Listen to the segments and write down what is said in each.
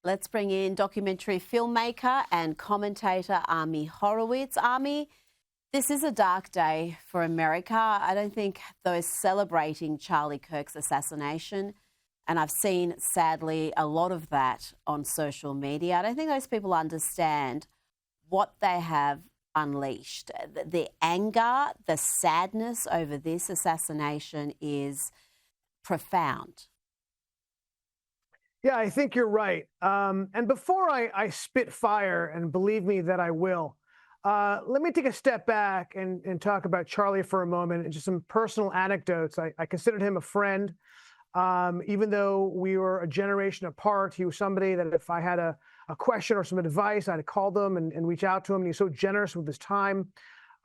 Let's bring in documentary filmmaker and commentator Ami Horowitz. Ami, this is a dark day for America. I don't think those celebrating Charlie Kirk's assassination, and I've seen, sadly, a lot of that on social media, I don't think those people understand what they have unleashed. The anger, the sadness over this assassination is profound. Yeah, I think you're right. And before I spit fire, and believe me that I will, let me take a step back and talk about Charlie for a moment and just some personal anecdotes. I considered him a friend. Even though we were a generation apart, he was somebody that if I had a question or some advice, I'd call them and reach out to him. And he's so generous with his time.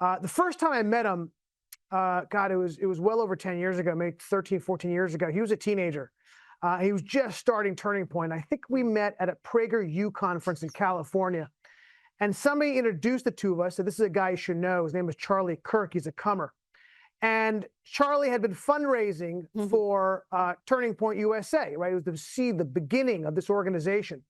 The first time I met him, God, it was well over 10 years ago, maybe 13, 14 years ago. He was a teenager. He was just starting Turning Point. I think we met at a PragerU conference in California. And somebody introduced the two of us. So this is a guy you should know. His name is Charlie Kirk. He's a comer. And Charlie had been fundraising for Turning Point USA, right? It was to see the beginning of this organization.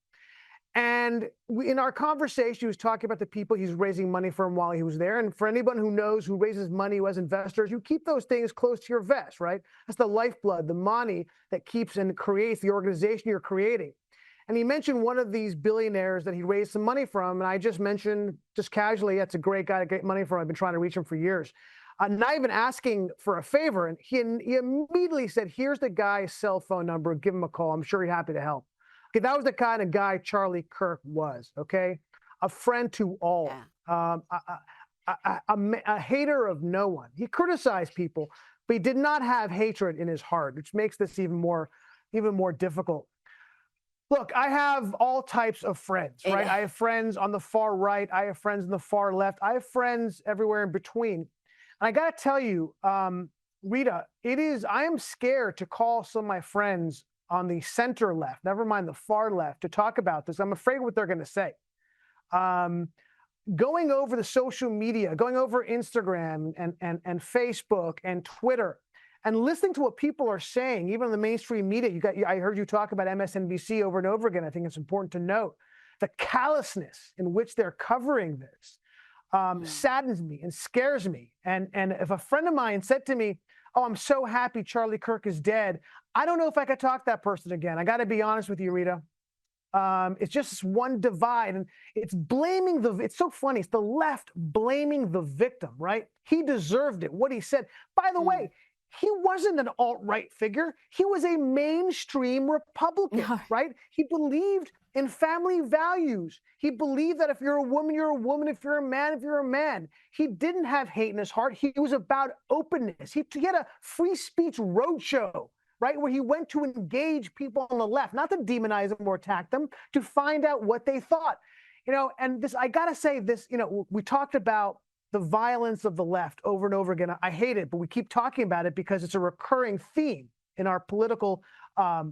And in our conversation, he was talking about the people he's raising money from while he was there. And for anyone who knows who raises money, who has investors, you keep those things close to your vest, right? That's the lifeblood, the money that keeps and creates the organization you're creating. And he mentioned one of these billionaires that he raised some money from. And I just mentioned, just casually, that's a great guy to get money from. I've been trying to reach him for years. Not even asking for a favor. And he immediately said, here's the guy's cell phone number. Give him a call. I'm sure he's happy to help. Okay, that was the kind of guy Charlie Kirk was, okay? A friend to all, yeah. A hater of no one. He criticized people, but he did not have hatred in his heart, which makes this even more difficult. Look, I have all types of friends, right? Yeah. I have friends on the far right. I have friends on the far left. I have friends everywhere in between. And I got to tell you, Rita, I am scared to call some of my friends on the center left, never mind the far left, to talk about this. I'm afraid what they're going to say. Going over the social media, going over Instagram and Facebook and Twitter, and listening to what people are saying, even on the mainstream media. I heard you talk about MSNBC over and over again. I think it's important to note the callousness in which they're covering this saddens me and scares me. And if a friend of mine said to me, "Oh, I'm so happy Charlie Kirk is dead," I don't know if I could talk to that person again. I got to be honest with you, Rita. It's just this one divide, and it's blaming it's so funny. It's the left blaming the victim, right? He deserved it, what he said. By the way, he wasn't an alt-right figure. He was a mainstream Republican, right? He believed in family values. He believed that if you're a woman, you're a woman. If you're a man, if you're a man. He didn't have hate in his heart. He was about openness. He had a free speech roadshow, right, where he went to engage people on the left, not to demonize them or attack them, to find out what they thought. And this, I got to say this, we talked about the violence of the left over and over again. I hate it, but we keep talking about it because it's a recurring theme in our political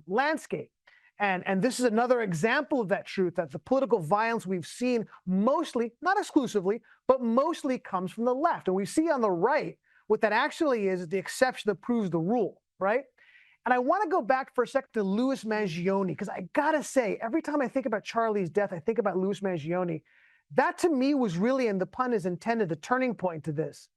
landscape. And this is another example of that truth, that the political violence we've seen mostly, not exclusively, but mostly comes from the left. And we see on the right, what that actually is the exception that proves the rule, right? And I want to go back for a second to Louis Mangione, because I got to say, every time I think about Charlie's death, I think about Louis Mangione. That to me was really, and the pun is intended, the turning point to this.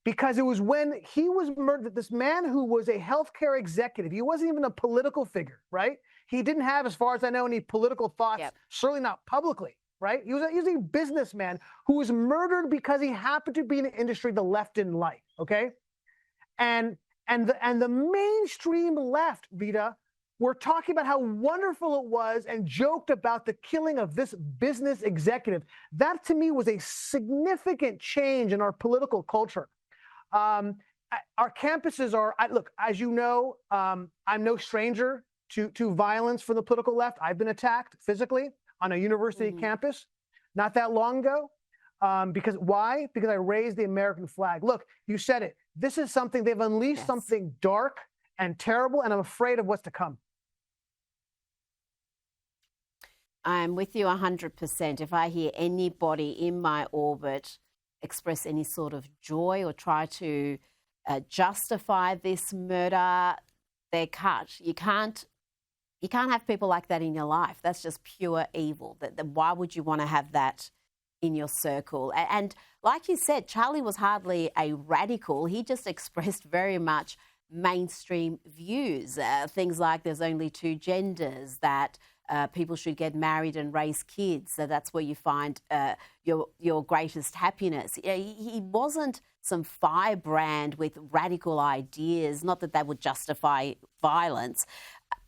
Because it was when he was murdered, this man who was a healthcare executive, he wasn't even a political figure, right? He didn't have, as far as I know, any political thoughts, certainly not publicly, right? He was a businessman who was murdered because he happened to be in an industry the left didn't like, okay? And the mainstream left, Rita, were talking about how wonderful it was and joked about the killing of this business executive. That, to me, was a significant change in our political culture. Our campuses are, look, as you know, I'm no stranger to violence from the political left. I've been attacked physically on a university campus not that long ago. Why? Because I raised the American flag. Look, you said it. This is something, they've unleashed something dark and terrible, and I'm afraid of what's to come. I'm with you 100%. If I hear anybody in my orbit express any sort of joy or try to justify this murder, they're cut. You can't You can't have people like that in your life. That's just pure evil. Why would you want to have that in your circle? And like you said, Charlie was hardly a radical. He just expressed very much mainstream views. Things like there's only two genders, that people should get married and raise kids. So that's where you find your greatest happiness. He wasn't some firebrand with radical ideas, not that they would justify violence,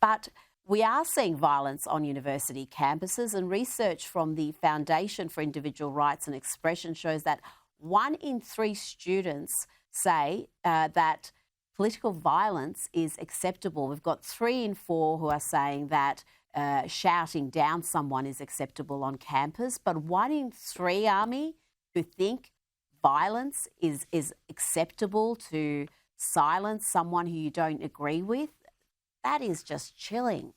but we are seeing violence on university campuses, and research from the Foundation for Individual Rights and Expression shows that 1 in 3 students say that political violence is acceptable. We've got 3 in 4 who are saying that shouting down someone is acceptable on campus, but 1 in 3, Army, who think violence is acceptable, to silence someone who you don't agree with. That is just chilling.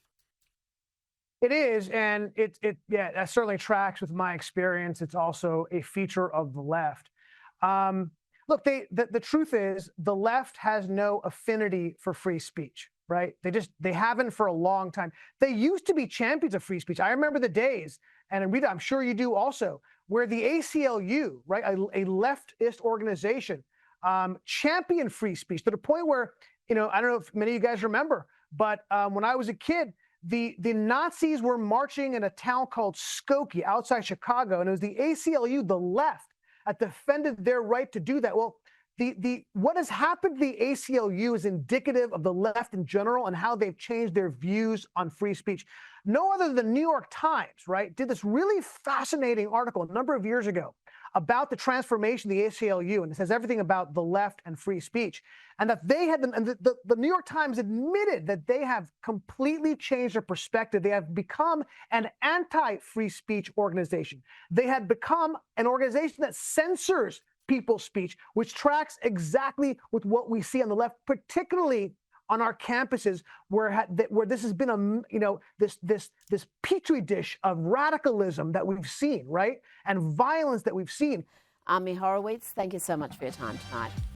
It is, and yeah, that certainly tracks with my experience. It's also a feature of the left. Look, the truth is the left has no affinity for free speech, right? They haven't for a long time. They used to be champions of free speech. I remember the days, and Rita, I'm sure you do also, where the ACLU, right, a leftist organization, championed free speech to the point where, I don't know if many of you guys remember, but when I was a kid, the Nazis were marching in a town called Skokie outside Chicago, and it was the ACLU, the left, that defended their right to do that. Well, what has happened to the ACLU is indicative of the left in general and how they've changed their views on free speech. No other than the New York Times, right, did this really fascinating article a number of years ago about the transformation of the ACLU, and it says everything about the left and free speech, and that they had the New York Times admitted that they have completely changed their perspective. They have become an anti-free speech organization. They had become an organization that censors people's speech, which tracks exactly with what we see on the left, particularly on our campuses, where this has been this petri dish of radicalism that we've seen, right, and violence that we've seen. Army Horowitz, thank you so much for your time tonight.